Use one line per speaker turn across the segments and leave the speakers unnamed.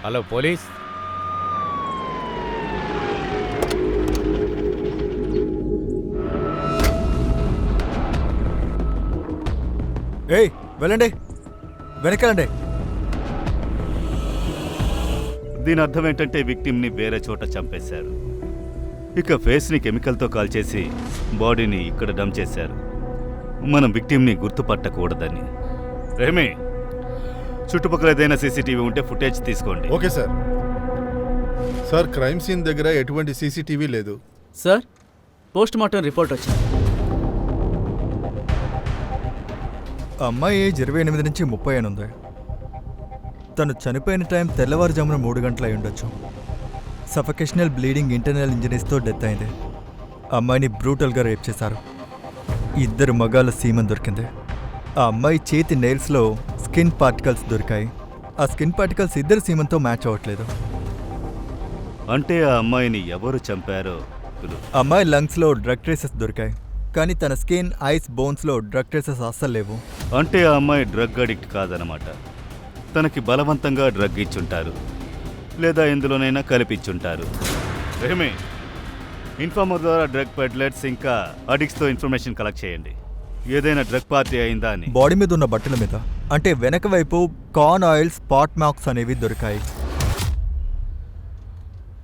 Hello police.
ఏయ్ వెళ్ళండి, వెనకాలండి.
దీని అర్థం ఏంటంటే విక్టిమ్ని వేరే చోట చంపేశారు. ఇక ఫేస్ని కెమికల్తో కాల్చేసి బాడీని ఇక్కడ డంప్ చేశారు. మనం విక్టిమ్ని గుర్తుపట్టకూడదని. రేమి, చుట్టుపక్కల ఏదైనా సీసీటీవీ ఉంటే ఫుటేజ్ తీసుకోండి.
Okay sir. Sir, crime scene దగ్గర ఎటువంటి సీసీటీవీ లేదు
సార్. పోస్ట్ మార్టం రిపోర్ట్ వచ్చింది.
అమ్మాయి ఏజ్ 28 నుంచి 30 అని ఉంది. తను చనిపోయిన టైం తెల్లవారుజామున 3 గంటలు అయి ఉండొచ్చు. సఫకేషనల్ బ్లీడింగ్ ఇంటర్నల్ ఇంజరీస్తో డెత్ అయింది. అమ్మాయిని బ్రూటల్గా రేప్ చేశారు. 2 మగాళ్ళ సీమన్ దొరికింది. ఆ అమ్మాయి చేతి నెయిల్స్లో స్కిన్ పార్టికల్స్ దొరికాయి. ఆ స్కిన్ పార్టికల్స్ 2 సీమన్తో మ్యాచ్ అవ్వట్లేదు.
అంటే ఆ అమ్మాయిని ఎవరు చంపారో?
అమ్మాయి లంగ్స్లో డ్రగ్ ట్రేసెస్ దొరికాయి, కానీ తన స్కిన్, ఐస్, బోన్స్లో డ్రగ్ ట్రేసెస్ అస్సలు లేవు.
అంటే ఆ అమ్మాయి డ్రగ్ అడిక్ట్ కాదనమాట. తనకి బలవంతంగా డ్రగ్ ఇచ్చుంటారు, లేదా ఎందులోనైనా కలిపిచ్చుంటారు. రేమే, ఇన్ఫార్మర్ ద్వారా డ్రగ్ పెడ్లెట్స్ ఇంకా అడిక్ట్స్తో ఇన్ఫర్మేషన్ కలెక్ట్ చేయండి. ఏదైనా డ్రగ్ పార్టీ అయిందా అని.
బాడీ మీద ఉన్న బట్టల మీద, అంటే వెనక వైపు కార్న్ ఆయిల్ స్పాట్ మార్క్స్ అనేవి దొరికాయి.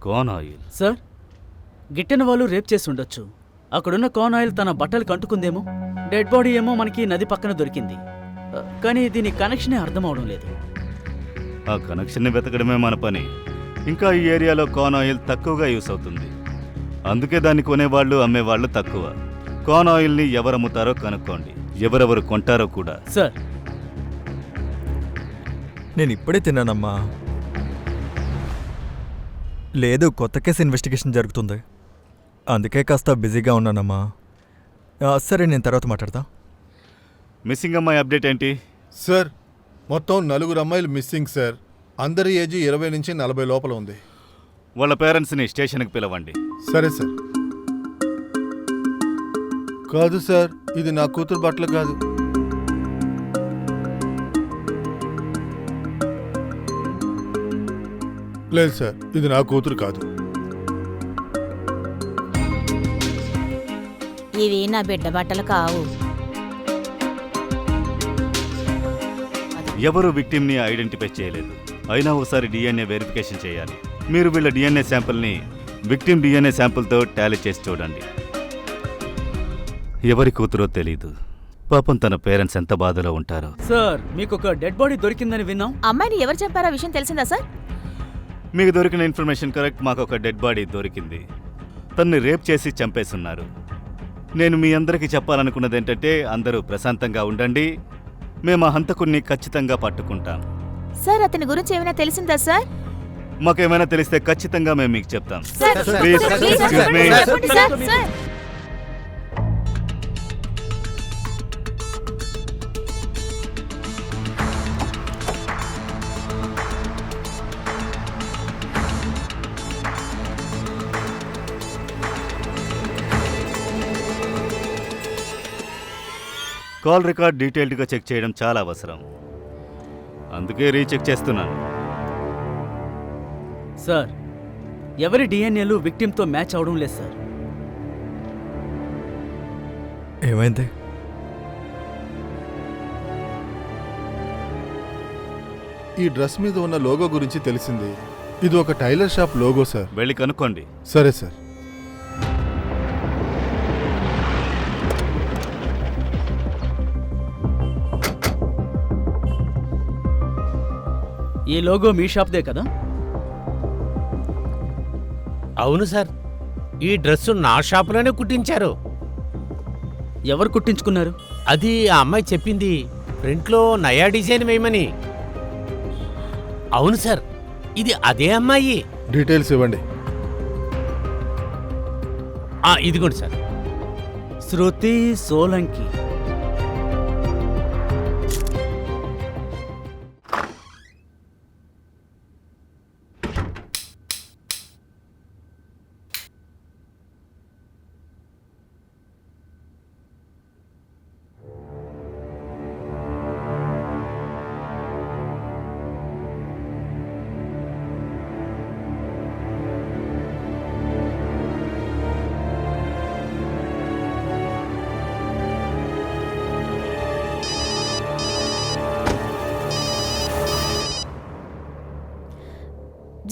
Corn oil?
సార్, గిట్టిన వాళ్ళు రేప్ చేసి ఉండొచ్చు. అక్కడున్న కార్న్ ఆయిల్ తన బట్టలకు అంటుకుందేమో. డెడ్ బాడీ ఏమో మనకి నది పక్కన దొరికింది. కానీ దీని కనెక్షనే అర్థం అవడం లేదు.
ఆ కనెక్షన్ని వెతకడమే మన పని. ఇంకా ఈ ఏరియాలో కార్న్ ఆయిల్ తక్కువగా యూస్ అవుతుంది, అందుకే దాన్ని కొనేవాళ్ళు అమ్మేవాళ్ళు తక్కువ. కార్న్ ఆయిల్ని ఎవరు అమ్ముతారో కనుక్కోండి, ఎవరెవరు కొంటారో కూడా.
సార్,
నేను ఇప్పుడే తిన్నానమ్మా. లేదు, కొత్త కేసు ఇన్వెస్టిగేషన్ జరుగుతుంది, అందుకే కాస్త బిజీగా ఉన్నానమ్మా. సరే, నేను తర్వాత మాట్లాడతా.
మిస్సింగ్ అమ్మాయి అప్డేట్ ఏంటి?
సార్, మొత్తం 4 అమ్మాయిలు మిస్సింగ్ సార్. అందరి ఏజ్ 20 నుంచి 40 లోపల ఉంది.
వాళ్ళ పేరెంట్స్ని స్టేషన్కి పిలవండి.
సరే సార్. కాదు సార్, ఇది నా కూతురు బట్టలు కాదు. లేదు సార్, ఇది నా కూతురు కాదు.
ఇవి నా బిడ్డ బట్టలు కావు.
ఎవరు విక్టిమ్ని ఐడెంటిఫై చేయలేదు, అయినా ఒకసారి డిఎన్ఏ వెరిఫికేషన్ చేయాలి. మీరు వీళ్ళ డిఎన్ఏ శాంపుల్ని విక్టిమ్ డిఎన్ఏ శాంపుల్తో టాలీ చేసి చూడండి. ఎవరి కూతురో తెలీదు, పాపం తన పేరెంట్స్ ఎంత బాధలో ఉంటారో.
సార్, మీకు ఒక డెడ్ బాడీ దొరికిందని విన్నాం.
అమ్మాయిని ఎవరు చెప్పారో విషయం తెలిసిందా సార్?
మీకు దొరికిన ఇన్ఫర్మేషన్ కరెక్ట్. మాకు ఒక డెడ్ బాడీ దొరికింది. తన్ని రేప్ చేసి చంపేస్తున్నారు. నేను మీ అందరికీ చెప్పాలనుకున్నది ఏంటంటే, అందరూ ప్రశాంతంగా ఉండండి. మేము ఆ హంతకుణ్ణి ఖచ్చితంగా పట్టుకుంటాం.
సార్, అతని గురించి ఏమైనా తెలిసిందా సార్?
మాకేమైనా తెలిస్తే ఖచ్చితంగా మేము మీకు చెప్తాం.
Sir,
please
please,
excuse me.
Sir, sir.
Call record డీటెయిల్డ్గా చెక్ చేయడం చాలా అవసరం, అందుకే రీచెక్ చేస్తున్నాను.
సార్, ఎవరి డిఎన్ఏలు విక్టిమ్తో మ్యాచ్ అవడం లేదు సార్.
ఏమైంది?
ఈ డ్రెస్ మీద ఉన్న లోగో గురించి తెలిసింది. ఇది ఒక టైలర్ షాప్ లోగో సార్.
వెళ్ళి కనుక్కోండి.
సరే సార్.
ఈ లోగో మీ షాప్దే కదా?
అవును సార్, ఈ డ్రెస్సు నా షాపులోనే కుట్టించారు.
ఎవరు కుట్టించుకున్నారు?
అది ఆ అమ్మాయి చెప్పింది, ఫ్రంట్లో నయా డిజైన్ వేయమని. అవును సార్, ఇది అదే అమ్మాయి.
డీటెయిల్స్ ఇవ్వండి.
ఇదిగోండి సార్.
శృతి సోలంకి.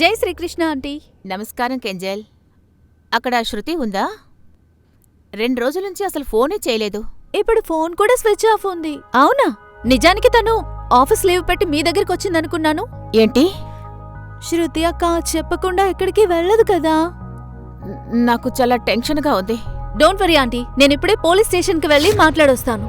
జై శ్రీకృష్ణ ఆంటీ.
నమస్కారం కెంజల్. అక్కడ శృతి ఉందా? 2 రోజుల నుంచి అసలు ఫోనే చేయలేదు.
ఇప్పుడు ఫోన్ కూడా స్విచ్ ఆఫ్ ఉంది. అవునా? నిజానికి తను ఆఫీస్ లీవ్ పెట్టి మీ దగ్గరికి వచ్చిందనుకున్నాను.
ఏంటి?
శృతి అక్క చెప్పకుండా ఎక్కడికి వెళ్ళదు కదా.
నాకు చాలా టెన్షన్గా ఉంది.
డోంట్ వరీ ఆంటీ, నేను ఇప్పుడే పోలీస్ స్టేషన్కి వెళ్ళి మాట్లాడొస్తాను.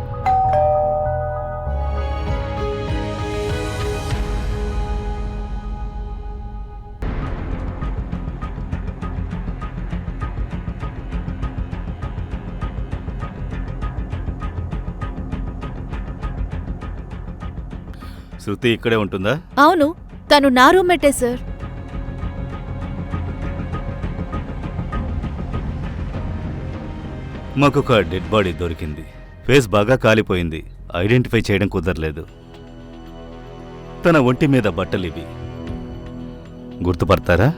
శృతి ఇక్కడే ఉంటుందా?
అవును, తను నా రూమ్మేటే సార్.
మాకొక డెడ్ బాడీ దొరికింది. ఫేస్ బాగా కాలిపోయింది. ఐడెంటిఫై చేయడం కుదరలేదు. తన ఒంటి మీద బట్టలు ఇవి. గుర్తుపడతారా?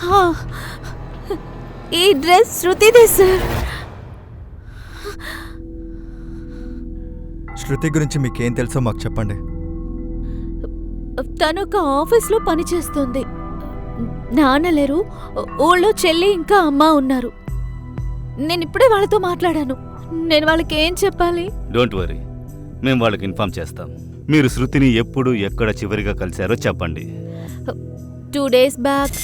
హా, ఈ డ్రెస్ శృతిదే సార్.
శృతి గురించి మీకేం తెలుసో మాకు చెప్పండి.
తను ఒక ఆఫీస్లో పనిచేస్తుంది. నాన్న లేరు, ఊళ్ళో చెల్లి ఇంకా అమ్మ ఉన్నారు. నేను ఇప్పుడే వాళ్ళతో మాట్లాడాను. నేను వాళ్ళకి ఏం చెప్పాలి?
డోంట్ వరీ, మేము వాళ్ళకి ఇన్ఫార్మ్ చేస్తాం. మీరు శృతిని ఎప్పుడు ఎక్కడ చివరిగా కలిశారో చెప్పండి.
2 days బ్యాక్.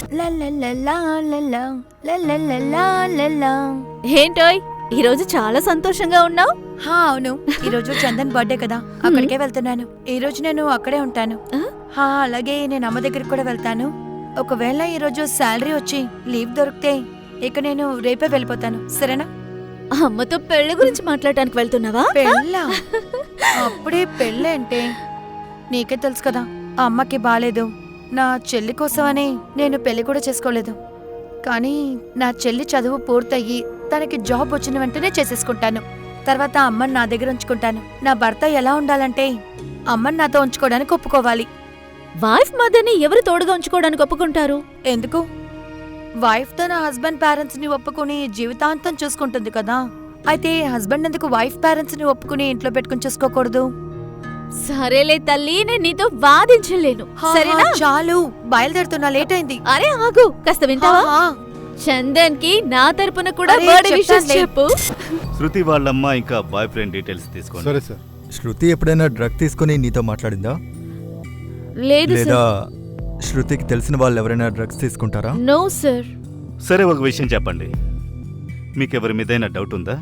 ఏంటోయ్ ఈరోజు చాలా సంతోషంగా ఉన్నావు?
అవును, ఈరోజు చందన్ బర్త్డే కదా, అక్కడికే వెళ్తున్నాను. ఈ రోజు నేను అక్కడే ఉంటాను. అలాగే నేను అమ్మ దగ్గరికి కూడా వెళ్తాను. ఒకవేళ ఈరోజు శాలరీ వచ్చి లీవ్ దొరికితే ఇక నేను రేపే వెళ్ళిపోతాను. సరేనా?
అమ్మతో పెళ్లి గురించి మాట్లాడటానికి వెళ్తున్నావా?
పెళ్ళా? అప్పుడే పెళ్ళి అంటే నీకే తెలుసు కదా, ఆ అమ్మకి బాలేదు. నా చెల్లి కోసమని నేను పెళ్లి కూడా చేసుకోలేదు. కానీ నా చెల్లి చదువు పూర్తయ్యి తనకి జాబ్ వచ్చిన వెంటనే చేసేసుకుంటాను. తర్వాత అమ్మని నా దగ్గర ఉంచుకుంటాను. నా భర్త ఎలా ఉండాలంటే అమ్మని నాతో ఉంచుకోవడానికి ఒప్పుకోవాలి.
వైఫ్ మదర్ని ఎవరు తోడుగా ఉంచుకోవడానికి ఒప్పుకుంటారు?
ఎందుకు? వైఫ్ తన హస్బెండ్ పేరెంట్స్ ని ఒప్పుకుని జీవితాంతం చూసుకుంటుంది కదా. అయితే హస్బెండ్ ఎందుకు వైఫ్ పేరెంట్స్ ని ఒప్పుకుని ఇంట్లో పెట్టుకుని చూసుకోకూడదు?
సరేలే తల్లి, నేను నీతో వాదించలేను. సరేనా?
చాలు, బయలుదేరుతున్నా, లేట్ అయింది.
అరే ఆగు, కాస్త వింటావా?
హా.
చందన్ కి నా తరపున కూడా
అరే,
బర్త్డే విషెస్
చెప్తానులే.
చెప్పు.
శృతి వాళ్ళమ్మ ఇంకా బాయ్ ఫ్రెండ్ డీటెయిల్స్ తీసుకోండి.
సరే సార్.
శృతి ఎప్పుడైనా డ్రగ్ తీసుకుని నీతో మాట్లాడిందా?
లేదు
లేదా
సార్.
శృతికి తెలిసిన వాళ్ళు ఎవరైనా డ్రగ్స్ తీసుకుంటారా?
No sir.
సరే, ఒక విషయం చెప్పండి. మీకెవరి మీదైనా డౌట్ ఉందా?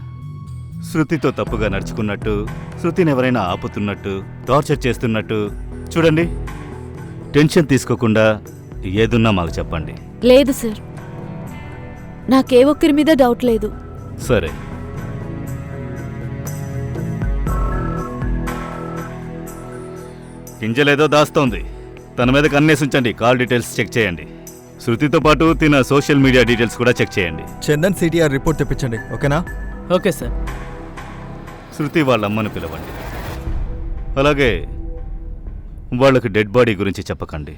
శృతితో తప్పుగా నడుచుకున్నట్టు, శృతిని ఎవరైనా ఆపుతున్నట్టు, టార్చర్ చేస్తున్నట్టు? చూడండి, టెన్షన్ తీసుకోకుండా ఏదున్నా మాకు చెప్పండి.
లేదు సార్, నాకే ఒక్కరి మీద డౌట్ లేదు.
సరే. గింజలేదో దాస్తోంది. తన మీద కన్నేసి ఉంచండి. కాల్ డీటెయిల్స్ చెక్ చేయండి. శృతితో పాటు తిన సోషల్ మీడియా డీటెయిల్స్ కూడా చెక్ చేయండి.
చందన్ సిటిఆర్ రిపోర్ట్ తెప్పించండి, ఓకేనా?
Okay sir.
శృతి వాళ్ళ అమ్మను పిలవండి. అలాగే వాళ్ళకి డెడ్ బాడీ గురించి చెప్పకండి.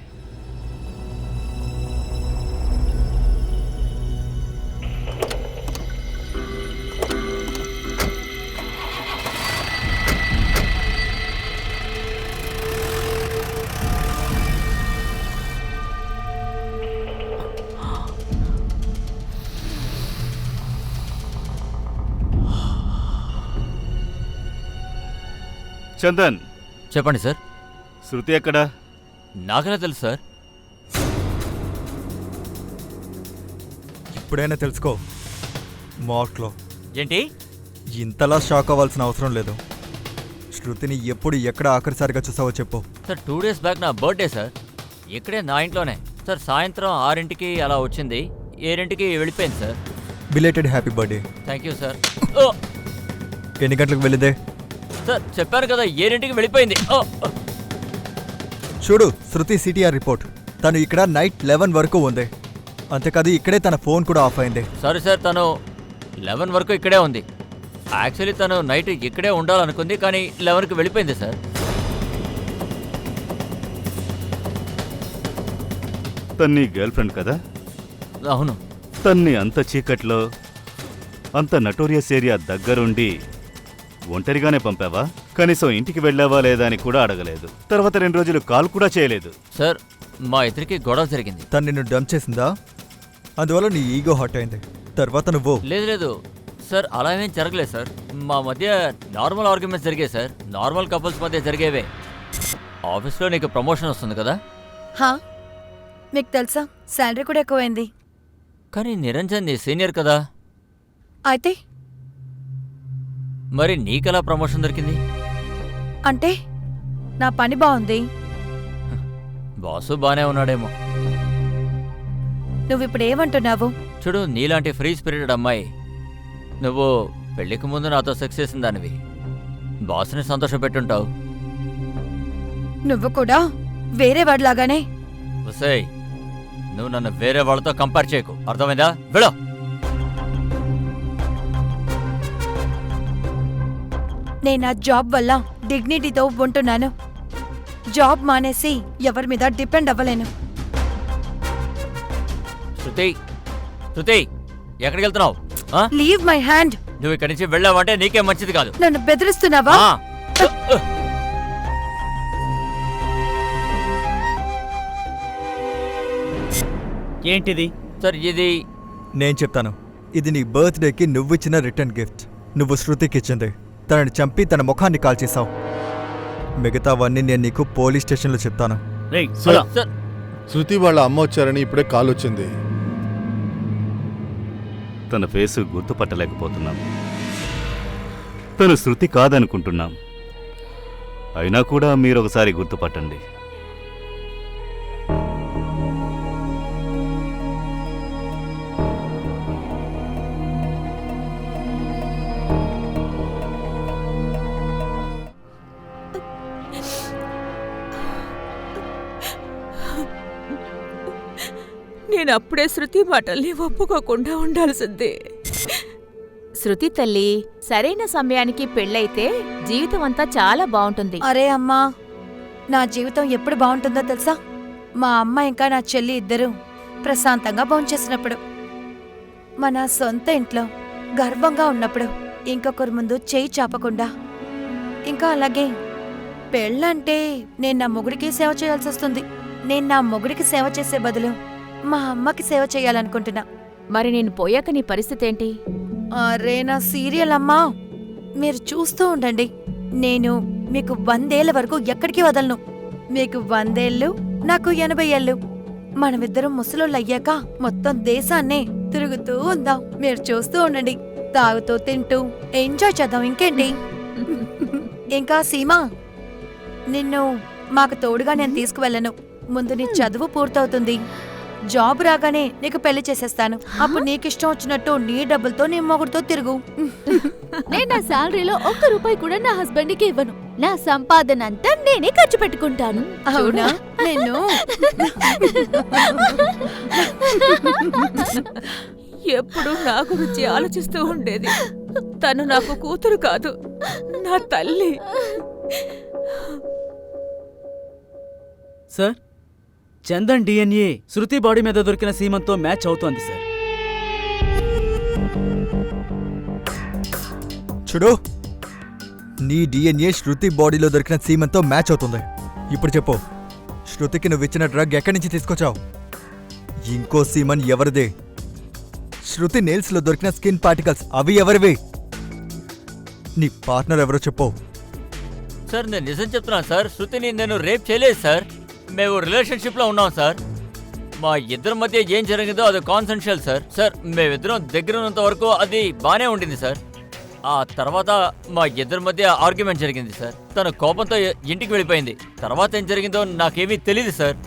చందన్,
చెప్పండి సార్.
శృతి ఎక్కడా?
నాకెలా తెలుసు సార్?
ఇప్పుడైనా తెలుసుకో. మార్క్లో
ఏంటి?
ఇంతలా షాక్ అవ్వాల్సిన అవసరం లేదు. శృతిని ఎప్పుడు ఎక్కడ ఆఖరిసారిగా చూసావో చెప్పు.
సార్ 2 days బ్యాక్ నా బర్త్డే సార్. ఇక్కడే నా ఇంట్లోనే సార్. సాయంత్రం 6ంటికి అలా వచ్చింది, 7ంటికి వెళ్ళిపోయింది sir.
Belated happy birthday.
Thank you sir.
ఎన్ని గంటలకు వెళ్ళిదే?
సార్ చెప్పాను కదా, 7ంటికి వెళ్ళిపోయింది.
చూడు, శృతి సిటిఆర్ రిపోర్ట్. తను ఇక్కడ నైట్ 11 వరకు ఉంది. అంతేకాదు ఇక్కడే తన ఫోన్ కూడా ఆఫ్ అయింది.
సారీ సార్, తను 11 వరకు ఇక్కడే ఉంది. యాక్చువల్లీ తను నైట్ ఇక్కడే ఉండాలనుకుంది, కానీ 11కి వెళ్ళిపోయింది సార్.
తన్ని గర్ల్ ఫ్రెండ్ కదా?
అవును.
తన్ని అంత చీకట్లో, అంత నటోరియస్ ఏరియా దగ్గరుండి ఒంటరిగానే పంపావా? కనీసం ఇంటికి వెళ్ళావా లేదా అని కూడా అడగలేదు. తర్వాత 2 రోజులు కాల్ కూడా చేయలేదు.
సార్ మా ఇద్దరికి గొడవ జరిగింది.
తను నిన్ను డంప్ చేసిందా? అందువల్ల నీ ఈగో హాట్ అయింది. తర్వాత నువ్వు
లేదు లేదు సార్, అలా ఏమేం జరగలేదు సార్. మా మధ్య నార్మల్ ఆర్గ్యుమెంట్స్ జరిగాయి సార్, నార్మల్ కపుల్స్ మధ్య జరిగేవే. ఆఫీస్లో నీకు ప్రమోషన్ వస్తుంది కదా.
హా, మీకు తెలుసా శాలరీ కూడా ఎక్కువైంది.
కానీ నిరంజన్ నీ సీనియర్ కదా,
అయితే
మరి నీకెలా ప్రమోషన్ దొరికింది?
అంటే నా పని బాగుంది.
బాసు బానే ఉన్నాడేమో.
నువ్విప్పుడు ఏమంటున్నావు?
చూడు, నీలాంటి ఫ్రీ స్పిరిటెడ్ అమ్మాయి నువ్వు పెళ్లికి ముందు నాతో సెక్స్ చేసిన దానివి. బాసుని సంతోషపెట్టుంటావు.
నువ్వు కూడా వేరే వాడిలాగానే.
ఉసేయ్, నువ్వు నన్ను వేరే వాళ్ళతో కంపేర్ చేయకు, అర్థమైందా? వెళ్ళు.
నేను నా జాబ్ వల్ల డిగ్నిటీతో ఉంటున్నాను. జాబ్ మానేసి ఎవరి మీద డిపెండ్ అవ్వలేను.
శృతి, శృతి, ఎక్కడికి వెళ్తున్నావు?
Leave my hand.
నువ్వు ఇక్కడి నుంచి వెళ్ళావంటే నీకే మంచిది కాదు.
నన్ను బెదిరిస్తున్నావా?
ఆ.
ఏంటిది?
సార్ ఇది
నేను చెప్తాను. ఇది నీ బర్త్డేకి నువ్విచ్చిన రిటర్న్ గిఫ్ట్. నువ్వు శృతికి ఇచ్చింది. తనని చంపి తన ముఖాన్ని కాల్చేశావు. మిగతావన్నీ నేను నీకు పోలీస్ స్టేషన్లో చెప్తాను.
రేయ్,
సార్.
పద.
సార్
శృతి వాళ్ళ అమ్మ వచ్చారని ఇప్పుడే కాల్ వచ్చింది.
తన ఫేసు గుర్తుపట్టలేకపోతున్నాం. తను శృతి కాదనుకుంటున్నాం. అయినా కూడా మీరొకసారి గుర్తుపట్టండి.
నేను అప్పుడే శృతి మాటల్ని ఒప్పుకోకుండా ఉండాల్సిందే.
శృతి తల్లి, సరైన సమయానికి పెళ్ళైతే జీవితం అంతా చాలా బావుంటుంది.
అరే అమ్మా, నా జీవితం ఎప్పుడు బాగుంటుందో తెలుసా? మా అమ్మ ఇంకా నా చెల్లి ఇద్దరూ ప్రశాంతంగా భోంచేసినప్పుడు, మన సొంత ఇంట్లో గర్వంగా ఉన్నప్పుడు, ఇంకొకరి ముందు చేయి చాపకుండా. ఇంకా అలాగే పెళ్ళంటే నేను నా మొగుడికి సేవ చేయాల్సి వస్తుంది. నేను నా మొగుడికి సేవ చేసే బదులు మా అమ్మకి సేవ చేయాలనుకుంటున్నా.
మరి నేను పోయాక నీ పరిస్థితి ఏంటి?
అరే నా సీరియల్ అమ్మా, మీరు చూస్తూ ఉండండి. నేను మీకు 100 ఏళ్ల వరకు ఎక్కడికి వదలను. మీకు 100 ఏళ్ళు, నాకు 80 ఏళ్ళు. మనమిద్దరం ముసలోళ్ళయ్యాక మొత్తం దేశాన్నే తిరుగుతూ ఉందాం. మీరు చూస్తూ ఉండండి. తాగుతూ తింటూ ఎంజాయ్ చేద్దాం. ఇంకేంటి? ఇంకా సీమా, నిన్ను మాకు తోడుగా నేను తీసుకువెళ్ళను. ముందు నీ చదువు పూర్తవుతుంది. జాబ్ రాగానే నీకు పెళ్లి చేసేస్తాను. అప్పుడు నీకిష్టం వచ్చినట్టు నీ డబ్బులతో నీ మొగుడుతో తిరుగు.
నేను నా శాలరీలో 1 రూపాయి కూడా నా హస్బెండ్కి ఇవ్వను. నా సంపాదన అంతా నేనే ఖర్చు పెట్టుకుంటాను.
అవునా? నిన్ను
ఎప్పుడు నా గురించి ఆలోచిస్తూ ఉండేది. తను నాకు కూతురు కాదు, నా తల్లి.
సార్, చందన్ డిఎన్ఏ శృతి బాడీ మీద దొరికిన సీమంతో మ్యాచ్ అవుతోంది సార్.
చూడు, నీ డిఎన్ఏ శృతి బాడీలో దొరికిన సీమంతో మ్యాచ్ అవుతుంది. ఇప్పుడు చెప్పు, శృతికి నువ్వు ఇచ్చిన డ్రగ్ ఎక్కడి నుంచి తీసుకొచ్చావు? ఇంకో సీమన్ ఎవరిదే? శృతి నెయిల్స్లో దొరికిన స్కిన్ పార్టికల్స్ అవి ఎవరివి? నీ పార్ట్నర్ ఎవరో చెప్పు.
సార్, నేను నిజం చెప్తున్నాను సార్. శృతిని నేను రేప్ చేయలేదు సార్. మేము రిలేషన్షిప్లో ఉన్నాం సార్. మా ఇద్దరి మధ్య ఏం జరిగిందో అది కాన్సెన్షియల్ సార్. సార్, మేమిద్దరం దగ్గర ఉన్నంత వరకు అది బాగానే ఉండింది సార్. ఆ తర్వాత మా ఇద్దరి మధ్య ఆర్గ్యుమెంట్ జరిగింది సార్. తన కోపంతో ఇంటికి వెళ్ళిపోయింది. తర్వాత ఏం జరిగిందో నాకేమీ తెలియదు సార్.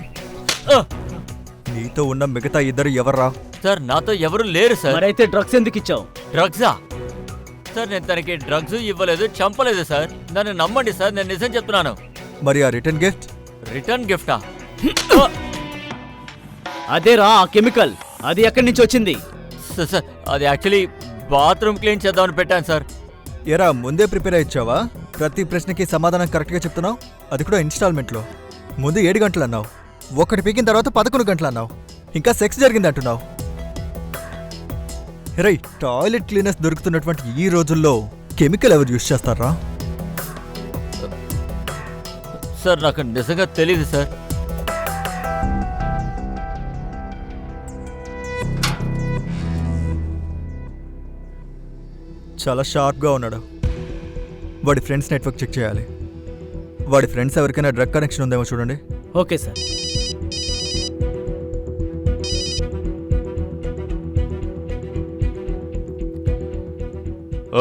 నీతో ఉన్న మిగతా ఇద్దరు ఎవర్రా?
సార్, నాతో ఎవరు లేరు సార్.
మరైతే డ్రగ్స్ ఎందుకు ఇచ్చావు?
డ్రగ్సా? సార్, నేను తనకి డ్రగ్స్ ఇవ్వలేదు, చంపలేదు సార్. నన్ను నమ్మండి సార్, నేను నిజం చెప్తున్నాను.
మరి ఆ రిటర్న్ గిఫ్ట్?
రిటర్న్ గిఫ్టా?
అదేరా ఆ కెమికల్. అది ఎక్కడి నుంచి వచ్చింది?
సార్, అది యాక్చువల్లీ బాత్రూమ్ క్లీన్ చేద్దామని పెట్టాను సార్.
ఎరా, ముందే ప్రిపేర్ అయ్యావా? ప్రతి ప్రశ్నకి సమాధానం కరెక్ట్గా చెప్తున్నావు, అది కూడా ఇన్స్టాల్మెంట్లో. ముందు 7 గంటలు అన్నావు, ఒకటి పీకిన తర్వాత 11 గంటలు అన్నావు, ఇంకా సెక్స్ జరిగింది అంటున్నావు. రై, టాయిలెట్ క్లీనర్స్ దొరుకుతున్నటువంటి ఈ రోజుల్లో కెమికల్ ఎవరు యూజ్ చేస్తారా?
సార్ నాకు నిజంగా తెలియదు సార్.
చాలా షార్ప్గా ఉన్నాడు. వాడి ఫ్రెండ్స్ నెట్వర్క్ చెక్ చేయాలి. వాడి ఫ్రెండ్స్ ఎవరికైనా డ్రగ్ కనెక్షన్ ఉందేమో చూడండి.
Okay sir.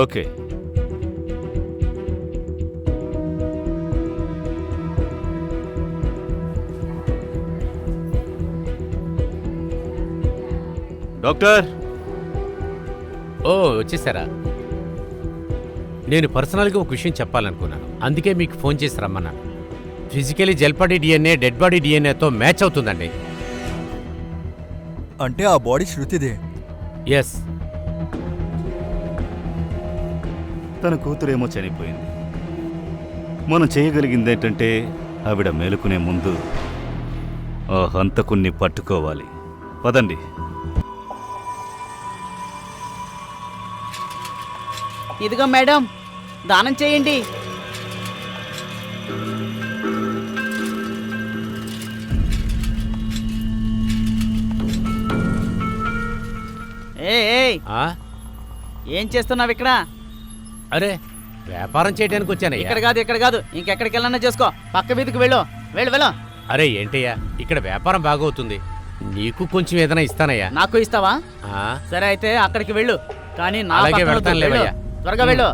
Okay, doctor.
ఓ వచ్చేసారా? నేను పర్సనల్గా ఒక విషయం చెప్పాలనుకున్నాను, అందుకే మీకు ఫోన్ చేసి రమ్మన్నాను. ఫిజికలీ జెల్ బాడీ డిఎన్ఏ డెడ్ బాడీ డిఎన్ఏతో మ్యాచ్ అవుతుందండి.
అంటే ఆ బాడీ శృతిదే.
ఎస్.
తన కూతురేమో చనిపోయింది. మనం చేయగలిగింది ఏంటంటే ఆవిడ మేలుకునే ముందు ఆ హంతకుణ్ణి పట్టుకోవాలి. పదండి.
ఇదిగో మేడం, దానం చేయండి. ఏయ్,
ఆ?
ఏం చేస్తున్నావు ఇక్కడ?
అరే వ్యాపారం చేయడానికి వచ్చానయ్యా.
ఇక్కడ కాదు, ఇంకెక్కడికి వెళ్ళన్నా చేసుకో. పక్క వీధికి వెళ్ళు. వెళ్ళు.
అరే ఏంటయ్యా, ఇక్కడ వ్యాపారం బాగవుతుంది, నీకు కొంచెం ఏదైనా ఇస్తానయ్యా.
నాకు ఇస్తావా?
ఆ?
సరే అయితే అక్కడికి వెళ్ళు, కానీ నా
అలాగే
పక్కన
వెళ్తాను
వద్దు.
లేవయ్యా.
వెళ్ళు. త్వరగా వెళ్ళు.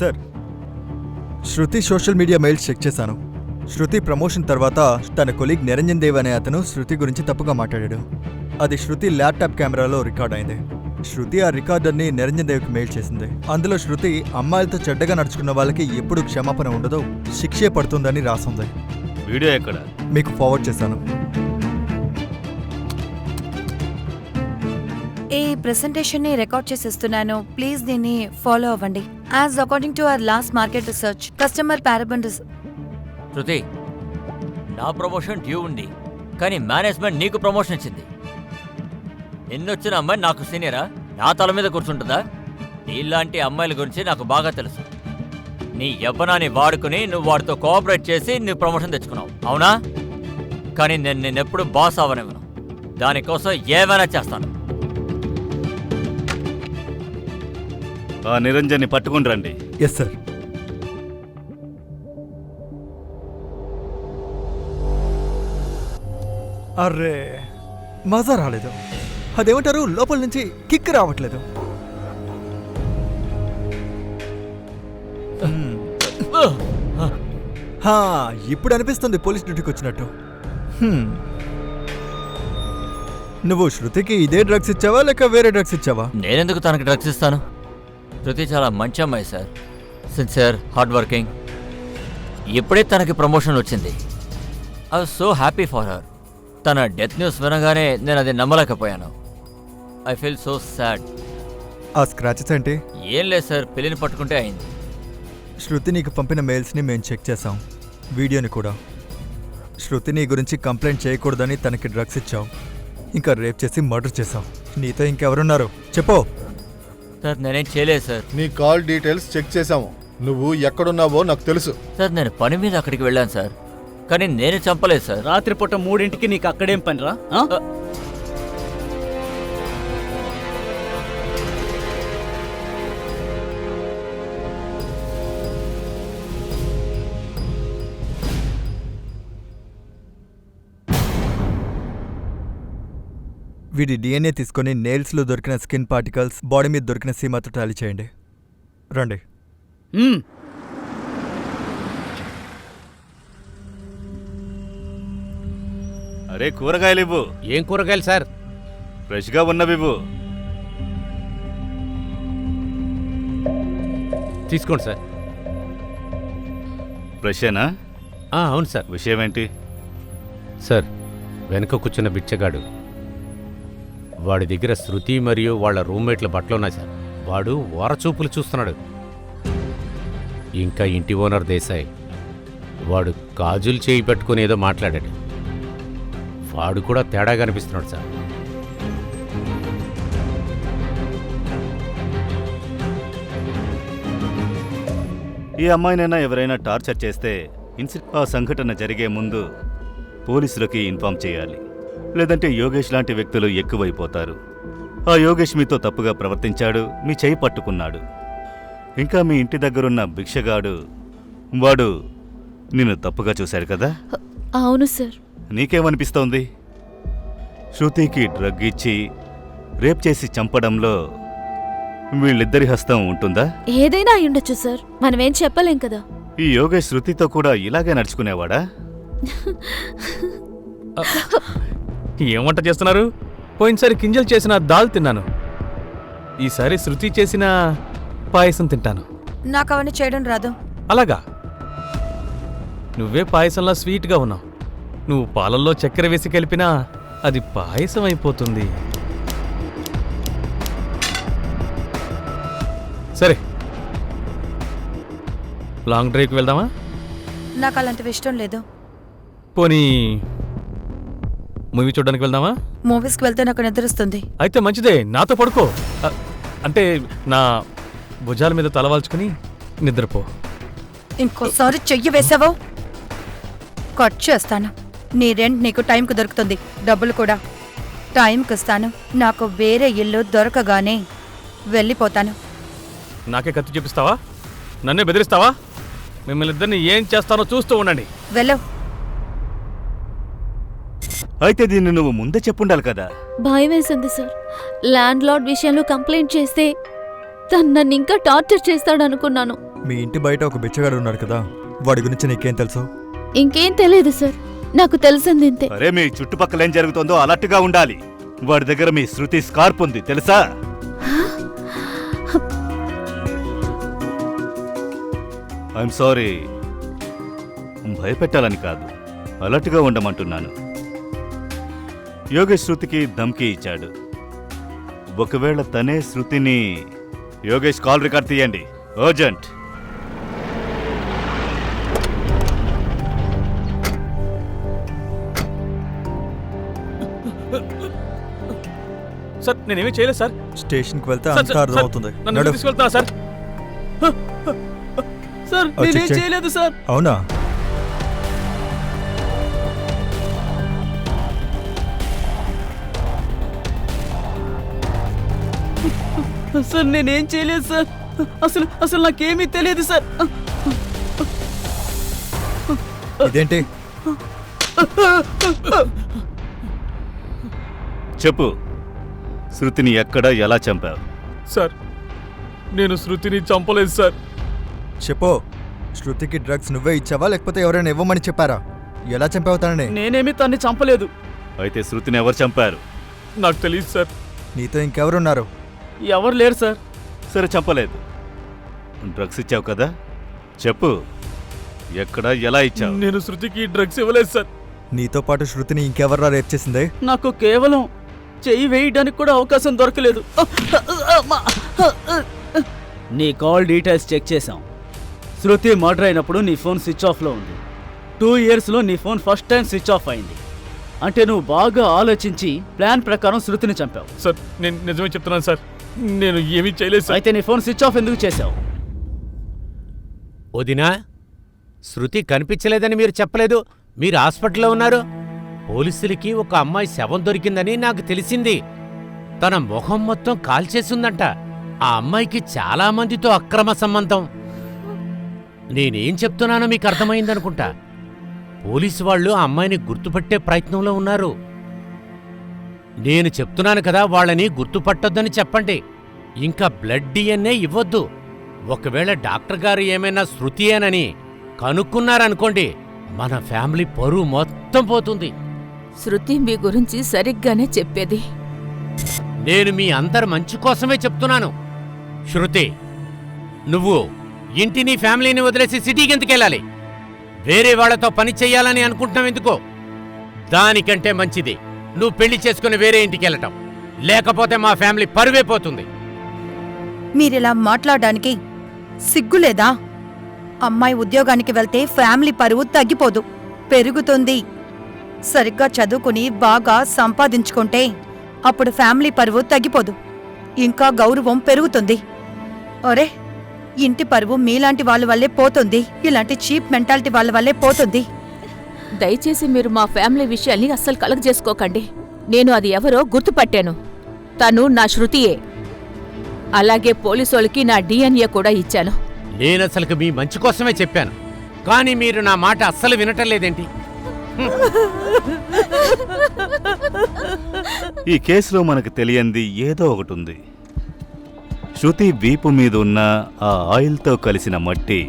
సార్, శృతి సోషల్ మీడియా మెయిల్స్ చెక్ చేశాను. శృతి ప్రమోషన్ తర్వాత తన కొలీగ్ నిరంజన్ దేవ్ అనే అతను శృతి గురించి తప్పుగా మాట్లాడాడు. అది శృతి ల్యాప్టాప్ కెమెరాలో రికార్డ్ అయింది. శృతి ఆ రికార్డర్ని నిరంజన్ దేవ్కి మెయిల్ చేసింది. అందులో శృతి అమ్మాయిలతో చెడ్డగా నడుచుకున్న వాళ్ళకి ఎప్పుడు క్షమాపణ ఉండదు, శిక్షే పడుతుందని రాసుంది.
వీడియో ఎక్కడ?
మీకు ఫార్వర్డ్ చేశాను.
ఈ ప్రెసెంటేషన్ ని రికార్డ్ చేసిస్తున్నాను, ప్లీజ్ దీన్ని ఫాలో అవ్వండి. As according to our last market research, customer పారాబన్
శృతి, నా ప్రమోషన్ డ్యూ ఉంది, కానీ మేనేజ్మెంట్ నీకు ప్రమోషన్ ఇచ్చింది. నిన్నొచ్చిన అమ్మాయి నాకు సీనియరా? నా తల మీద కూర్చుంటుందా? నీలాంటి అమ్మాయిల గురించి నాకు బాగా తెలుసు. నీ యవ్వనాన్ని వాడుకుని నువ్వు వాడితో కోఆపరేట్ చేసి నీ ప్రమోషన్ తెచ్చుకున్నావు, అవునా? కానీ నేను నిన్నెప్పుడు బాస్ అవ్వనివ్వను. దానికోసం ఏమైనా చేస్తాను.
ఆ నిరంజన్ని పట్టుకుని రండి.
Yes sir. అర్రే మజా రాలేదు. అదేమంటారు, లోపల నుంచి కిక్ రావట్లేదు. ఇప్పుడు అనిపిస్తుంది పోలీస్ డ్యూటీకి వచ్చినట్టు. నువ్వు శృతికి ఇదే డ్రగ్స్ ఇచ్చావా లేక వేరే డ్రగ్స్ ఇచ్చావా?
నేనెందుకు తనకి డ్రగ్స్ ఇస్తాను? శృతి చాలా మంచి అమ్మాయి సార్, సిన్సియర్, హార్డ్ వర్కింగ్. ఇప్పుడే తనకి ప్రమోషన్ వచ్చింది. I was so happy for her. తన డెత్ న్యూస్ వినగానే నేను అది నమ్మలేకపోయాను. I feel so sad.
ఆ స్క్రాచెస్ ఏంటి?
ఏం లేదు సార్, పెళ్లిని పట్టుకుంటే అయింది.
శృతి నీకు పంపిన మెయిల్స్ని మేము చెక్ చేసాం, వీడియోని కూడా. శృతి నీ గురించి కంప్లైంట్ చేయకూడదని తనకి డ్రగ్స్ ఇచ్చావు, ఇంకా రేప్ చేసి మర్డర్ చేసావు. నీతో ఇంకెవరున్నారు చెప్పు.
సార్ నేనేం చేయలేదు సార్.
నీ కాల్ డీటెయిల్స్ చెక్ చేశాము, నువ్వు ఎక్కడున్నావో నాకు తెలుసు.
సార్ నేను పని మీద అక్కడికి వెళ్ళాను సార్, కానీ నేను చంపలేదు సార్.
రాత్రిపూట 3ంటికి నీకు అక్కడేం పనిరా?
వీడి డిఎన్ఏ తీసుకొని నెయిల్స్లో దొరికిన స్కిన్ పార్టికల్స్, బాడీ మీద దొరికిన సీమాతో టాలీ చేయండి. రండి.
మ్మ్.
అరే కూరగాయలు ఇవ్వు,
ఏం కూరగాయలు సార్?
ఫ్రెష్గా ఉన్నవివ్వు.
తీసుకోండి సార్.
ఫ్రెషేనా?
అవును సార్.
విషయం ఏంటి?
సార్, వెనక కూర్చున్న బిచ్చగాడు, వాడి దగ్గర శృతి మరియు వాళ్ళ రూమ్మేట్ల బట్టలు ఉన్నాయి సార్. వాడు ఓరచూపులు చూస్తున్నాడు. ఇంకా ఇంటి ఓనర్ దేశాయ్, వాడు గాజులు చేయి పెట్టుకుని ఏదో మాట్లాడాడు. వాడు కూడా తేడాగా అనిపిస్తున్నాడు సార్.
ఈ అమ్మాయినైనా ఎవరైనా టార్చర్ చేస్తే ఆ సంఘటన జరిగే ముందు పోలీసులకి ఇన్ఫామ్ చేయాలి. లేదంటే యోగేష్ లాంటి వ్యక్తులు ఎక్కువైపోతారు. ఆ యోగేష్ మీతో తప్పుగా ప్రవర్తించాడు, మీ చేయి పట్టుకున్నాడు. ఇంకా మీ ఇంటి దగ్గరున్న భిక్షగాడు, వాడు నిన్ను తప్పుగా చూశాడు కదా.
అవును సార్.
నీకేమనిపిస్తోంది? శృతికి డ్రగ్ ఇచ్చి రేప్ చేసి చంపడంలో వీళ్ళిద్దరి హస్తం ఉంటుందా?
ఏదైనా అయ్యుండొచ్చు సార్, మనమేం చెప్పలేం కదా.
ఈ యోగేష్ శృతితో కూడా ఇలాగే నడుచుకునేవాడా?
ఏం వంట చేస్తున్నారు? పోయినసారి కింజలు చేసిన దాల్ తిన్నాను, ఈసారి శృతి చేసిన పాయసం తింటాను.
నాకు అవన్నీ చేయడం రాదు.
అలాగా? నువ్వే పాయసంలా స్వీట్గా ఉన్నావు. నువ్వు పాలల్లో చక్కెర వేసి కలిపినా అది పాయసం అయిపోతుంది. సరే, లాంగ్ డ్రైవ్కి వెళ్దామా?
నాకు అలాంటివి ఇష్టం లేదు.
పోనీ మూవీ చూడడానికి వెళ్దామా?
మూవీస్కి వెళ్తే నాకు నిద్రొస్తుంది.
అయితే మంచిదే, నాతో పడుకో. అంటే నా భుజాల మీద తలవాల్చుకుని నిద్రపో.
ఇంకోసారి చెయ్యి వేసావో కట్ చేస్తాను. నీ రెంట్ నీకు టైంకు దొరుకుతుంది, డబ్బులు కూడా టైంకి ఇస్తాను. నాకు వేరే ఇల్లు దొరకగానే వెళ్ళిపోతాను.
నాకే కత్తి చూపిస్తావా? నన్నే బెదిరిస్తావా? మిమ్మల్ని ఇద్దరిని ఏం చేస్తానో చూస్తూ ఉండండి.
వెళ్ళు.
అయితే దీన్ని నువ్వు ముందే చెప్పుండాలి కదా.
భయం వేసింది సార్. ల్యాండ్ లార్డ్ విషయంలో కంప్లైంట్ చేస్తే తను నన్ను ఇంకా టార్చర్ చేస్తాడనుకున్నాను.
మీ ఇంటి బయట ఒక బిచ్చగాడు ఉన్నాడు కదా, వాడి గురించి నీకేం తెలుసు?
ఇంకేం తెలియదు సార్, నాకు తెలిసింది ఇంతే.
అరే, మీ చుట్టుపక్కల ఏం జరుగుతుందో అలర్ట్గా ఉండాలి. వాడి దగ్గర మీ శృతి స్కార్ప్ ఉంది తెలుసా? ఐఎమ్ సారీ, భయపెట్టాలని కాదు, అలర్ట్గా ఉండమంటున్నాను. యోగేష్ శృతికి ధమ్కీ ఇచ్చాడు. ఒకవేళ తనే శృతిని... యోగేష్ కాల్ రికార్డ్ తీయండి, అర్జెంట్.
సార్, నేనేమీ చేయలేదు సార్.
స్టేషన్కి వెళ్తే
సార్,
అంతా
సార్,
అర్థమవుతుంది.
నన్ను
నడు.
తీసుకెళ్తున్నా సార్.
సార్,
చెక్
నేనేం
చెయ్.
చేయలేదు సార్.
అవునా?
సార్, నేనేం చేయలేదు సార్. అసలు అసలు నాకేమీ తెలియదు సార్.
ఇదేంటి?
చెప్పు, శృతిని ఎక్కడ ఎలా చంపావు?
సార్, నేను శృతిని చంపలేదు సార్.
చెప్పు, శృతికి డ్రగ్స్ నువ్వే ఇచ్చావా లేకపోతే ఎవరైనా ఇవ్వమని చెప్పారా? ఎలా చంపావుతానని?
నేనేమీ తన్ని చంపలేదు.
అయితే శృతిని ఎవరు చంపారు?
నాకు తెలియదు సార్.
నీతో ఇంకెవరున్నారు?
ఎవరు లేరు సార్.
సరే, చంపలేదు. డ్రగ్స్ ఇచ్చావు కదా, చెప్పు, ఎక్కడ ఎలా ఇచ్చావు?
నేను శృతికి డ్రగ్స్ ఇవ్వలేదు సార్.
నీతో పాటు శృతిని ఇంకెవర్రా రేప్ చేసిందే?
నాకు కేవలం చెయ్యి వేయడానికి కూడా అవకాశం దొరకలేదు. నీ కాల్ డీటెయిల్స్ చెక్ చేశాం. శృతి మర్డర్ అయినప్పుడు నీ ఫోన్ స్విచ్ ఆఫ్లో ఉంది. 2 yearsలో నీ phone first time switch off అయింది. అంటే నువ్వు బాగా ఆలోచించి ప్లాన్ ప్రకారం శృతిని చంపావు.
సార్, నేను నిజమే చెప్తున్నాను సార్, నేను ఏమీ చేయలేదు సార్.
అయితే నీ ఫోన్ స్విచ్ ఆఫ్ ఎందుకు చేశావు?
వదినా, శృతి కనిపించలేదని మీరు చెప్పలేదు. మీరు హాస్పిటల్లో ఉన్నారు. పోలీసులకి ఒక అమ్మాయి శవం దొరికిందని నాకు తెలిసింది. తన మొహం మొత్తం కాల్చేసిందంట. ఆ అమ్మాయికి చాలా మందితో అక్రమ సంబంధం. నేనేం చెప్తున్నానో మీకు అర్థమైందనుకుంటా. పోలీసు వాళ్ళు ఆ అమ్మాయిని గుర్తుపట్టే ప్రయత్నంలో ఉన్నారు. నేను చెప్తున్నాను కదా, వాళ్ళని గుర్తుపట్టొద్దని చెప్పండి. ఇంకా బ్లడ్ DNA ఇవ్వొద్దు. ఒకవేళ డాక్టర్ గారు ఏమైనా శృతియేనని కనుక్కున్నారనుకోండి, మన ఫ్యామిలీ పరువు మొత్తం పోతుంది.
శృతి మీ గురించి సరిగ్గానే చెప్పేది.
నేను మీ అందరి మంచి కోసమే చెప్తున్నాను. శృతి, నువ్వు ఇంటిని ఫ్యామిలీని వదిలేసి సిటీకి ఎందుకెళ్ళాలి? వేరే వాళ్లతో పని చెయ్యాలని అనుకుంటున్నావు ఎందుకో? దానికంటే మంచిది నువ్వు పెళ్లి చేసుకుని వేరే ఇంటికి వెళ్ళటం. లేకపోతే మా ఫ్యామిలీ పరువే పోతుంది.
మీరిలా మాట్లాడడానికి సిగ్గులేదా? అమ్మాయి ఉద్యోగానికి వెళ్తే ఫ్యామిలీ పరువు తగ్గిపోదు, పెరుగుతుంది. సరిగ్గా చదువుకుని బాగా సంపాదించుకుంటే అప్పుడు ఫ్యామిలీ పరువు తగ్గిపోదు, ఇంకా గౌరవం పెరుగుతుంది. ఒరే, ఇంటి పరువు మీలాంటి వాళ్ళ వల్లే పోతుంది, ఇలాంటి చీప్ మెంటాలిటీ వాళ్ళ వల్లే పోతుంది.
దయచేసి మీరు మా ఫ్యామిలీ విషయాల్ని అస్సలు కలగజేసుకోకండి. నేను అది ఎవరో గుర్తుపట్టాను. తను నా శృతియే. అలాగే పోలీసోళ్ళకి నా DNA కూడా ఇచ్చాను.
నేనసలుకు మీ మంచి కోసమే చెప్పాను, కానీ మీరు నా మాట అస్సలు వినటం లేదేంటి?
ఈ కేసులో మనకు తెలియంది ఏదో ఒకటి ఉంది. శృతి వీపు మీద ఉన్న ఆ ఆయిల్తో కలిసిన మట్టి,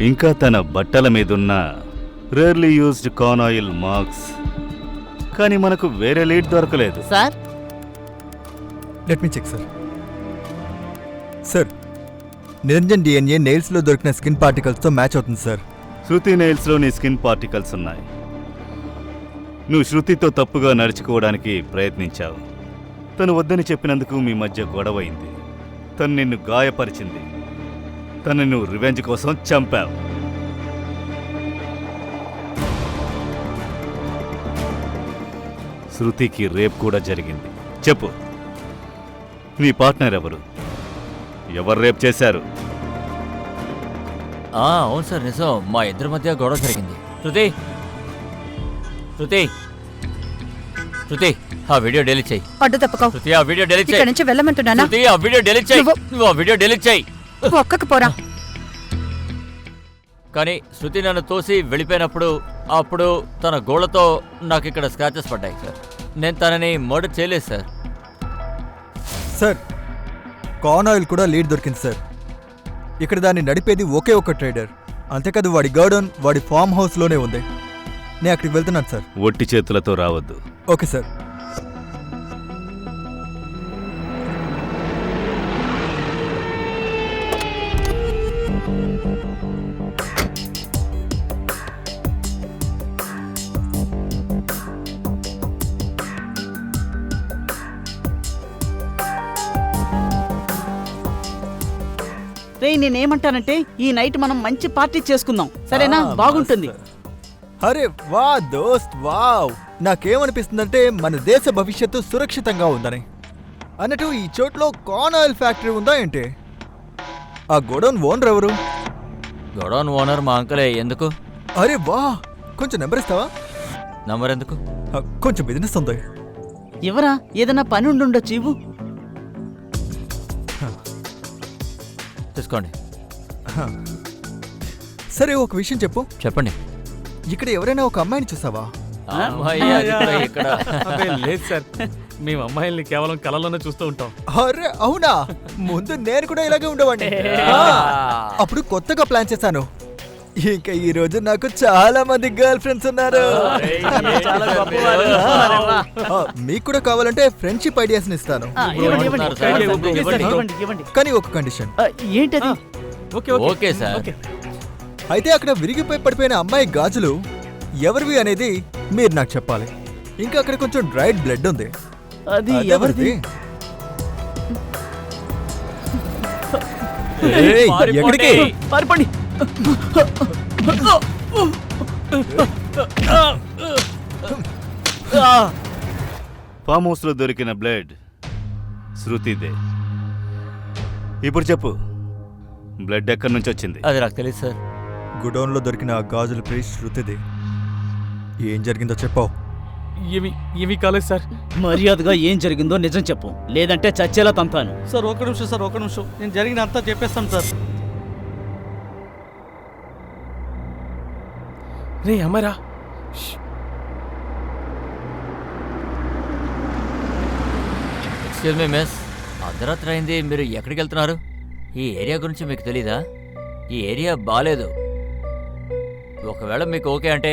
ఇంకా తన బట్టల మీదున్న rarely used corn oil marks. కానీ మనకు వేరే లీడ్ దొరకలేదు.
Sir,
let me check sir. Sir, Niranjan DNA నెయిల్స్లో దొరికిన స్కిన్ పార్టికల్స్తో మ్యాచ్ అవుతుంది సార్.
శృతి నెయిల్స్లో నీ స్కిన్ పార్టికల్స్ ఉన్నాయి. నువ్వు శృతితో తప్పుగా నడుచుకోవడానికి ప్రయత్నించావు. తను వద్దని చెప్పినందుకు మీ మధ్య గొడవైంది. తను నిన్ను గాయపరిచింది. తను నువ్వు రివెంజ్ కోసం చంపావు. శృతికి రేప్ కూడా జరిగింది. చెప్పు, నీ పార్ట్నర్ ఎవరు? ఎవరు రేప్ చేశారు?
అవును సార్, నిజం. మా ఇద్దరి మధ్య గొడవ జరిగింది. శృతి, శృతి, శృతి, ఆ వీడియో డెలీట్ చేయి.
అడ్డు తప్పుకో.
శృతి, ఆ వీడియో డెలీట్
ఇక్కడ
చేయి.
నుంచి వెళ్ళమంటున్నానా?
శృతి, ఆ వీడియో డెలీట్ చేయి. నువ్వు ఆ వీడియో డెలీట్ చేయి.
ఒక్కకు పోరా.
కానీ శృతి నన్ను తోసి వెళ్ళిపోయినప్పుడు అప్పుడు తన గోళ్లతో నాకు ఇక్కడ స్క్రాచెస్ పడ్డాయి సార్. నేను తనని మర్డర్ చేయలేదు సార్.
సార్, కార్న్ ఆయిల్ కూడా లీడ్ దొరికింది సార్. ఇక్కడ దాన్ని నడిపేది ఒకే ఒక ట్రేడర్. అంతేకాదు వాడి గౌడౌన్ వాడి ఫామ్ హౌస్లోనే ఉంది. నేను అక్కడికి వెళ్తున్నాను సార్.
ఒట్టి చేతులతో రావద్దు.
Okay sir.
రే, నేనేమంటానంటే ఈ నైట్ మనం మంచి పార్టీ చేసుకుందాం, సరేనా? బాగుంటుంది.
అరే వా దోస్త్, వావ్! నాకేమనిపిస్తుందంటే మన దేశ భవిష్యత్తు సురక్షితంగా ఉందని. అన్నట్టు ఈ చోట్లో కార్న్ ఆయిల్ ఫ్యాక్టరీ ఉందా ఏంటి? ఆ గోడౌన్ ఓనర్ ఎవరు?
గోడౌన్ ఓనర్ మా అంకలే. ఎందుకు?
అరే వా, కొంచెం నెంబర్ ఇస్తావా?
నంబర్ ఎందుకు?
కొంచెం బిజినెస్ ఉంది.
ఎవరా? ఏదైనా పని ఉండుండొచ్చు, ఇవ్వు.
తీసుకోండి.
సరే, ఒక విషయం చెప్పు.
చెప్పండి.
ఇక్కడ ఎవరైనా ఒక అమ్మాయిని చూసావా?
లేదు సార్, మేము అమ్మాయిల్ని కేవలం కళలోనే చూస్తూ ఉంటాం.
అరే అవునా? ముందు నేను కూడా ఇలాగే ఉండేవాడిని. అప్పుడు కొత్తగా ప్లాన్ చేశాను. ఇంకా ఈ రోజు నాకు చాలా మంది గర్ల్ ఫ్రెండ్స్ ఉన్నారు. మీకు కూడా కావాలంటే ఫ్రెండ్షిప్ ఐడియాస్ ఇస్తాను, కానీ ఒక కండిషన్.
ఏంటది?
Okay sir.
అయితే అక్కడ విరిగిపోయి పడిపోయిన అమ్మాయి గాజులు ఎవరివి అనేది మీరు నాకు చెప్పాలి. ఇంకా అక్కడ కొంచెం డ్రైడ్ బ్లడ్ ఉంది.
అది ఎవరిది?
ఎక్కడికి?
పారిపోండి.
ఫామ్ హౌస్లో దొరికిన బ్లడ్ శృతిదే. ఇప్పుడు చెప్పు, బ్లడ్ ఎక్కడి నుంచి వచ్చింది?
అది నాకు తెలియదు సార్.
గుడౌన్లో దొరికిన ఆ గాజుల ప్రైస్ శృతిది. ఏం జరిగిందో చెప్పావు.
ఇవి కాలేదు సార్.
మర్యాదగా ఏం జరిగిందో నిజం చెప్పు, లేదంటే చచ్చేలా తంతాను.
సార్ ఒక నిమిషం సార్, ఒక నిమిషం. నేను జరిగిన అంతా చెప్పేస్తాను సార్.
రే అమ్మాయిరా.
ఎక్స్క్యూజ్ మీ మిస్, అర్ధరాత్రి అయింది, మీరు ఎక్కడికి వెళ్తున్నారు? ఈ ఏరియా గురించి మీకు తెలీదా? ఈ ఏరియా బాలేదు. ఒకవేళ మీకు ఓకే అంటే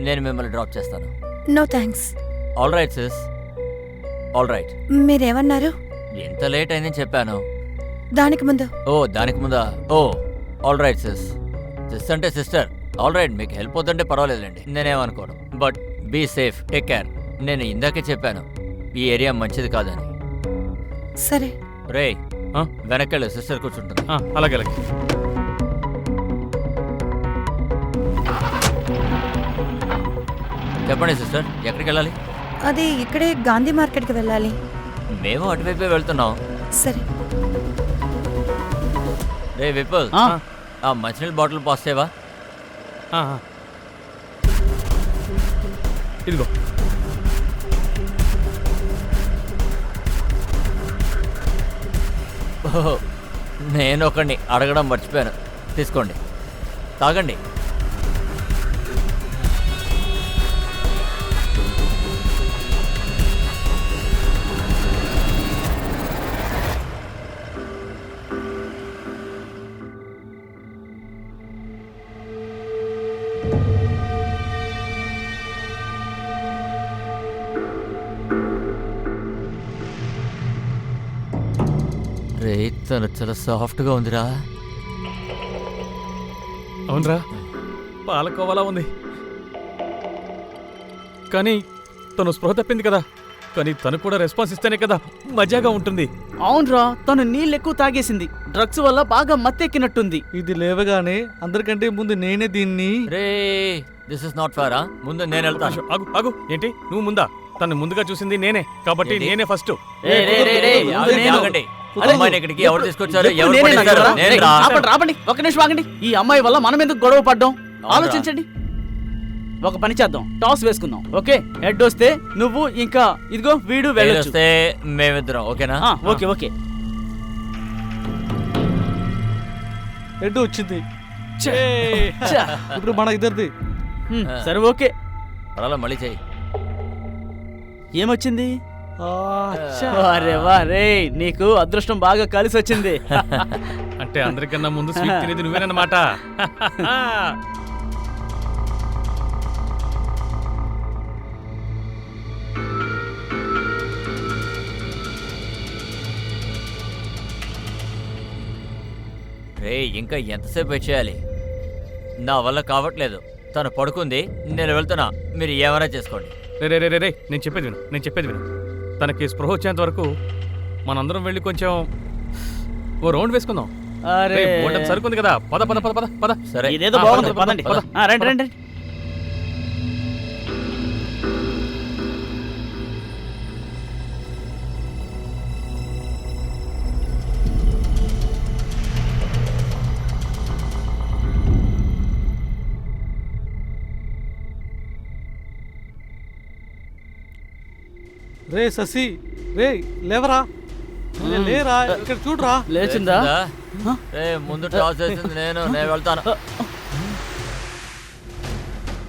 నేను మిమ్మల్ని డ్రాప్ చేస్తాను.
No thanks.
All right sis, all right.
మీరేమన్నారు?
ఎంత లేట్ అయిందని చెప్పాను.
దానికి ముందు
ఓ దానికి ముందా? Oh all right sis. Sis అంటే సిస్టర్. ఆల్ రైట్, మీకు హెల్ప్ అవుతుంటే పర్వాలేదులేండి, నేనేమనుకోను. But be safe, take care. నేను ఇందాకే చెప్పాను ఈ ఏరియా మంచిది కాదని.
సరే.
రే వెనకెళ్ళు, సిస్టర్ కూర్చుంటుంది.
అలాగే అలాగే.
చెప్పండి సిస్టర్, ఎక్కడికి వెళ్ళాలి?
అది ఇక్కడే గాంధీ మార్కెట్కి వెళ్ళాలి.
మేము అటువైపే వెళ్తున్నాం.
సరే.
రే విపుల్, ఆ మంచినీళ్ళ బాటిల్ పాస్ చేయవా?
ఇదిగో.
ఓహో, నేను ఒకడిని అడగడం మర్చిపోయాను. తీసుకోండి, తాగండి. రే తను చాలా సాఫ్ట్గా ఉందిరా.
అవునరా, పాలకోవలా ఉంది. కానీ తను స్పృహ తప్పింది కదా. కానీ తను కూడా రెస్పాన్స్ ఇస్తేనే కదా మజాగా ఉంటుంది.
అవునరా, తను నీళ్ళు ఎక్కువ తాగేసింది. డ్రగ్స్ వల్ల బాగా మత్తెక్కినట్టుంది.
ఇది లేవగానే అందరికంటే ముందు నేనే దీన్ని.
రే దిస్ ఇస్ నాట్ ఫారా. ముందు నేను వెళ్తాను.
ఆగు ఆగు, ఏంటి నువ్వు ముందా? తను ముందుగా చూసింది నేనే కాబట్టి నేనే ఫస్ట్.
అమ్మాయిని ఇక్కడికి ఎవరు తీసుకొచ్చారు? ఎవరు
నేనే
పడేశారు?
నగరా?
నేనురా.
రాపండి, ఒక నిమిషం ఆగండి. ఈ అమ్మాయి వల్ల మనం ఎందుకు గొడవ పడ్డాం ఆలోచించండి. ఒక పని చేద్దాం, టాస్ వేసుకుందాం. ఓకే, హెడ్ వస్తే నువ్వు, ఇంకా ఇదిగో వీడు వెళ్ళొచ్చు.
వస్తే మేమిద్దరం, ఓకేనా?
Okay okay.
హెడ్ వచ్చింది. ఇప్పుడు మన ఇద్దరిది.
సరే ఓకే.
పర్వాలేదు, మళ్ళీ చెయ్యి.
ఏమొచ్చింది? అరే వా రే, నీకు అదృష్టం బాగా కలిసి వచ్చింది.
అంటే అందరికన్నా ముందు స్వీట్ తినేది నువ్వేనన్నమాట.
రే ఇంకా ఎంతసేపు వెయిట్ చేయాలి? నా వల్ల కావట్లేదు. తను పడుకుంది, నేను వెళ్తున్నా. మీరు ఏమైనా చేసుకోండి.
రే రే రే రే, నేను చెప్పేది విను. తనకి స్పృహ వచ్చేంత వరకు మనందరం వెళ్ళి కొంచెం ఓ రౌండ్ వేసుకుందాం.
అరే
బోటం సరుకుంది కదా, పద పద పద పద పద.
సరే,
ఇదేదో బాగుంది, పదండి. రండి రండి.
రే శశి, రే లేవరా, లేరా, ఇక్కడ చూడరా.
లేచిందా?
రే ముందు టాస్ వేసింది నేను వెళ్తాను.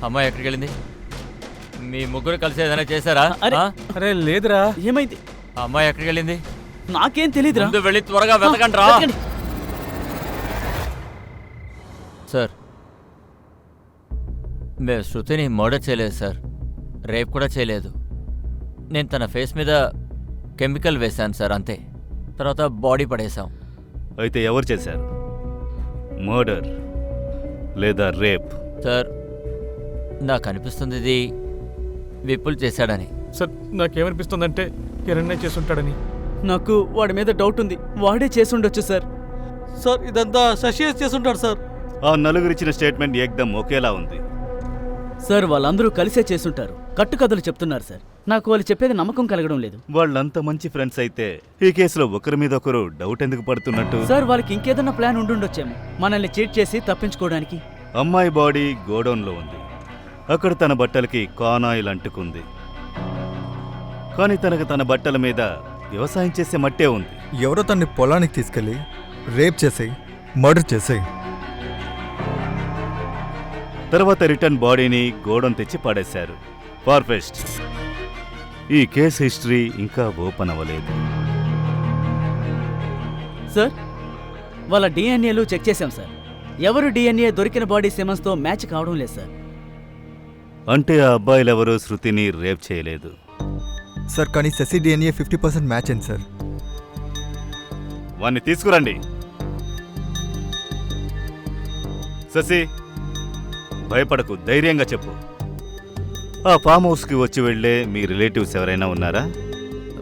అమ్మాయి ఎక్కడికి వెళ్ళింది? మీ ముగ్గురు కలిసి ఏదైనా చేశారా?
అరే లేదురా.
ఏమైంది?
అమ్మాయి ఎక్కడికి వెళ్ళింది?
నాకేం తెలీదురా.
ముందు వెళ్ళి త్వరగా వెతకండి రా. సార్, మేము శృతిని మర్డర్ చేయలేదు సార్, రేప్ కూడా చేయలేదు. నేను తన ఫేస్ మీద కెమికల్ వేశాను సార్, అంతే. తర్వాత బాడీ పడేశాం.
అయితే ఎవరు చేశారు? మర్డర్ లేదా రేప్?
సార్, నాకు అనిపిస్తుంది ఇది విపుల్ చేశాడని.
సార్, నాకేమనిపిస్తుందంటే కిరణ్నే చేసుంటాడని.
నాకు వాడి మీద డౌట్ ఉంది. వాడే చేసుండొచ్చు సార్.
సార్, ఇదంతా శశి చేసుంటాడు సార్.
ఆ నలుగురిచ్చిన స్టేట్మెంట్ ఏకదం ఒకేలా ఉంది.
సార్, వాళ్ళందరూ కలిసే చేసుంటారు. కట్టుకథలు చెప్తున్నారు సార్. నాకు వాళ్ళు చెప్పేది నమ్మకం కలగడం లేదు.
వాళ్ళంత మంచి ఫ్రెండ్స్ అయితే ఈ కేసులో ఒకరి మీద ఒకరు డౌట్ ఎందుకు పడుతున్నట్టు?
సార్, వాళ్ళకి ఇంకేదన్నా ప్లాన్ ఉండుండొచ్చేమో మనల్ని చీట్ చేసి తప్పించుకోవడానికి.
అమ్మాయి బాడీ గోడౌన్లో ఉంది. అక్కడ తన బట్టలకి కానాయిల్ అంటుకుంది. కానీ తనకు తన బట్టల మీద వ్యవసాయం చేసే మట్టే ఉంది.
ఎవరో తన్ని పొలానికి తీసుకెళ్ళి రేప్ చేసి మర్డర్ చేసి
తర్వాత రిటర్న్ బాడీని గోడౌన్ తెచ్చి పడేశారు. ఫార్ఫెస్ట్. ఈ కేసు హిస్టరీ ఇంకా ఓపెన్ అవ్వలేదు.
సార్, వాళ్ళ డిఎన్ఏలు చెక్ చేశాం సార్. ఎవరు డిఎన్ఏ దొరికిన బాడీ సిమన్స్తో మ్యాచ్ కావడం లేదు సార్.
అంటే ఆ అబ్బాయిలెవరూ శృతిని రేప్ చేయలేదు.
సార్ కానీ శశి డిఎన్ఏ 50% మ్యాచ్ అయింది సార్.
వాణ్ణి తీసుకురండి. శశి, భయపడకు, ధైర్యంగా చెప్పు. ఆ ఫామ్ హౌస్కి వచ్చి వెళ్ళే మీ రిలేటివ్స్ ఎవరైనా ఉన్నారా?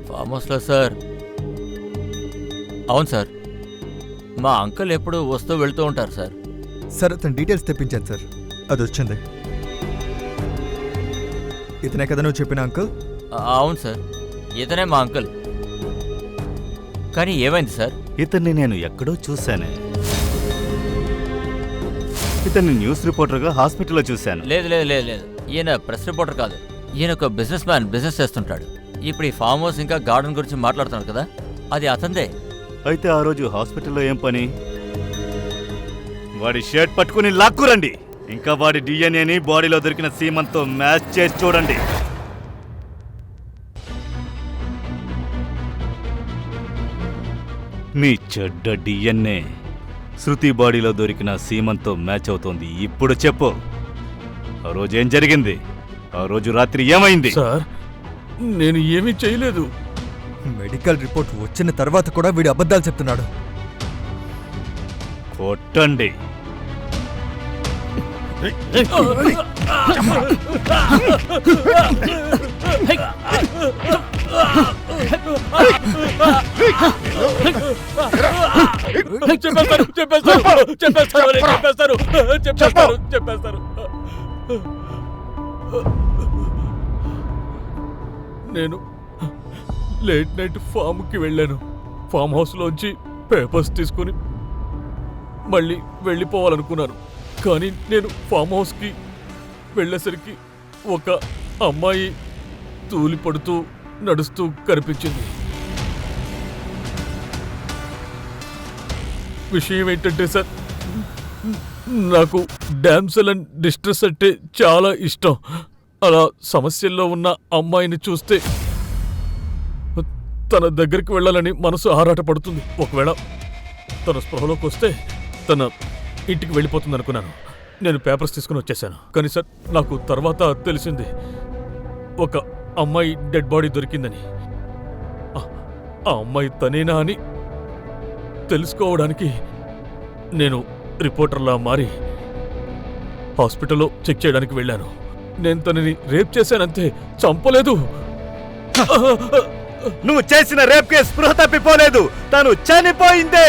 ఫామ్ హౌస్లో సార్? అవును సార్, మా అంకుల్ ఎప్పుడు వస్తూ వెళ్తూ ఉంటారు సార్.
సార్ అతని డీటెయిల్స్ తెప్పించాను సార్, అది వచ్చింది. ఇతనే కదా నువ్వు చెప్పిన అంకుల్?
అవును సార్, ఇతనే మా అంకుల్. కానీ ఏమైంది సార్?
ఇతన్ని నేను ఎక్కడో చూశానే. ఇతన్ని న్యూస్ రిపోర్టర్గా హాస్పిటల్లో చూశాను.
లేదు లేదు లేదు లేదు, ఈయన ప్రెస్ రిపోర్టర్ కాదు. ఈయన ఒక బిజినెస్ మ్యాన్, బిజినెస్ చేస్తుంటాడు. ఇప్పుడు ఈ ఫామ్ హౌస్ ఇంకా గార్డెన్ గురించి మాట్లాడుతున్నాడు కదా, అది అతందే.
అయితే ఆ రోజు హాస్పిటల్లో ఏం పని? వాడి షర్ట్ పట్టుకుని లాక్కురండి. ఇంకా వాడి డిఎన్ఏని బాడీలో దొరికిన సీమంతో మ్యాచ్ చేసి చూడండి. మీ చెడ్డ డిఎన్ఏ శృతి బాడీలో దొరికిన సీమంతో మ్యాచ్ అవుతోంది. ఇప్పుడు చెప్పు, ఆ రోజు ఏం జరిగింది? ఆ రోజు రాత్రి ఏమైంది?
సార్, నేను ఏమీ చేయలేదు.
మెడికల్ రిపోర్ట్ వచ్చిన తర్వాత కూడా వీడు అబద్ధాలు చెప్తున్నాడు.
కొట్టండి.
చెప్పేస్తారు. నేను లేట్ నైట్ ఫామ్కి వెళ్ళాను. ఫామ్ హౌస్లోంచి పేపర్స్ తీసుకుని మళ్ళీ వెళ్ళిపోవాలనుకున్నాను. కానీ నేను ఫామ్ హౌస్కి వెళ్ళేసరికి ఒక అమ్మాయి తూలిపడుతూ నడుస్తూ కనిపించింది. విషయం ఏంటంటే సార్, నాకు డామ్సెల్ అండ్ డిస్ట్రెస్ అంటే చాలా ఇష్టం. అలా సమస్యల్లో ఉన్న అమ్మాయిని చూస్తే తన దగ్గరికి వెళ్ళాలని మనసు ఆరాటపడుతుంది. ఒకవేళ తన స్పృహలోకి వస్తే తన ఇంటికి వెళ్ళిపోతుంది అనుకున్నాను. నేను పేపర్స్ తీసుకుని వచ్చేసాను. కానీ సార్, నాకు తర్వాత తెలిసింది ఒక అమ్మాయి డెడ్ బాడీ దొరికిందని. ఆ అమ్మాయి తనేనా అని తెలుసుకోవడానికి నేను రిపోర్టర్లా మారి హాస్పిటల్లో చెక్ చేయడానికి వెళ్ళాను. నేను తనని రేప్ చేశానంతే, చంపలేదు.
నువ్వు చేసిన రేప్ కేసు స్పృహ తప్పిపోలేదు, తను చనిపోయిందే.